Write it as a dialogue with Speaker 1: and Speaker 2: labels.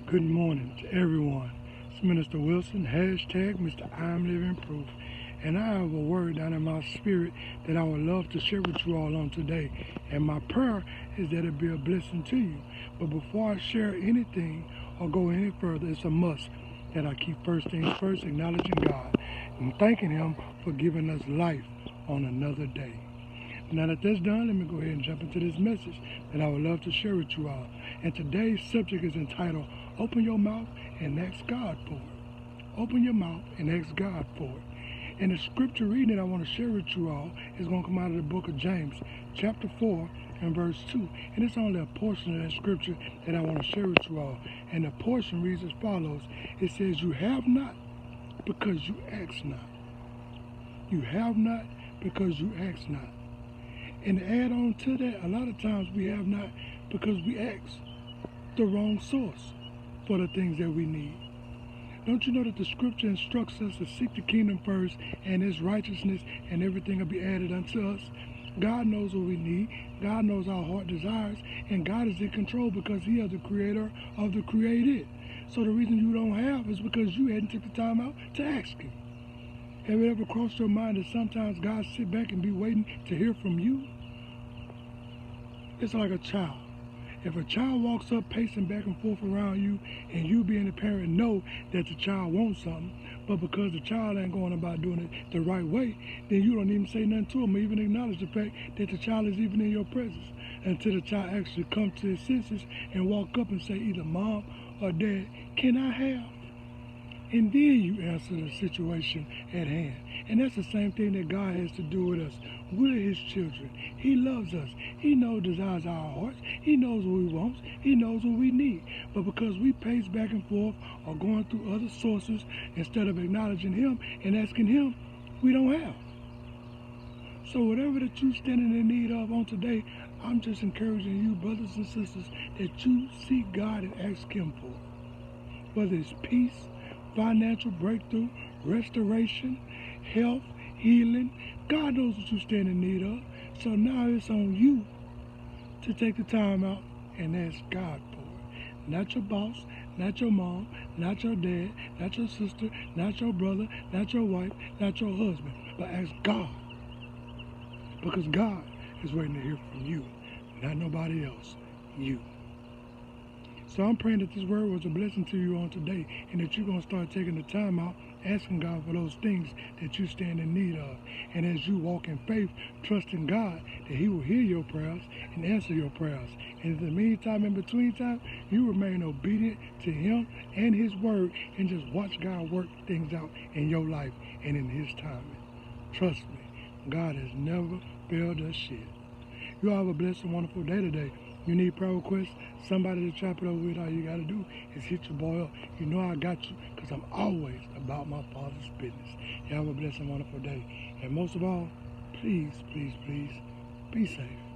Speaker 1: Good morning to everyone. It's Minister Wilson, hashtag Mr. I'm Living Proof. And I have a word down in my spirit that I would love to share with you all on today. And my prayer is that it be a blessing to you. But before I share anything or go any further, it's a must that I keep first things first, acknowledging God and thanking Him for giving us life on another day. Now that that's done, let me go ahead and jump into this message that I would love to share with you all. And today's subject is entitled, Open Your Mouth and Ask God for It. Open your mouth and ask God for it. And the scripture reading that I want to share with you all is going to come out of the book of James, chapter 4 and verse 2. And it's only a portion of that scripture that I want to share with you all. And the portion reads as follows. It says, You have not because you ask not. You have not because you ask not. And to add on to that, a lot of times we have not because we ask the wrong source for the things that we need. Don't you know that the scripture instructs us to seek the kingdom first and His righteousness, and everything will be added unto us? God knows what we need. God knows our heart desires, and God is in control because He is the creator of the created. So the reason you don't have is because you hadn't took the time out to ask Him. Have it ever crossed your mind that sometimes God sit back and be waiting to hear from you? It's like a child. If a child walks up pacing back and forth around you, and you being the parent know that the child wants something, but because the child ain't going about doing it the right way, then you don't even say nothing to them or even acknowledge the fact that the child is even in your presence until the child actually comes to his senses and walk up and say either mom or dad, can I have? And then you answer the situation at hand. And that's the same thing that God has to do with us. We're His children. He loves us. He knows desires our hearts. He knows what we want. He knows what we need. But because we pace back and forth or going through other sources instead of acknowledging Him and asking Him, we don't have. So whatever that you're standing in need of on today, I'm just encouraging you, brothers and sisters, that you seek God and ask Him for it. Whether it's peace, financial breakthrough, restoration, health, healing. God knows what you stand in need of. So now it's on you to take the time out and ask God for it. Not your boss, not your mom, not your dad, not your sister, not your brother, not your wife, not your husband, but ask God. Because God is waiting to hear from you, not nobody else, you. So I'm praying that this word was a blessing to you on today, and that you're going to start taking the time out, asking God for those things that you stand in need of. And as you walk in faith, trusting God that He will hear your prayers and answer your prayers. And in the meantime, in between time, you remain obedient to Him and His word, and just watch God work things out in your life and in His timing. Trust me, God has never failed us yet. You all have a blessed and wonderful day today. You need prayer requests, somebody to chop it over with, all you got to do is hit your boy up. You know I got you, because I'm always about my Father's business. You have a blessed and wonderful day. And most of all, please, please, please, be safe.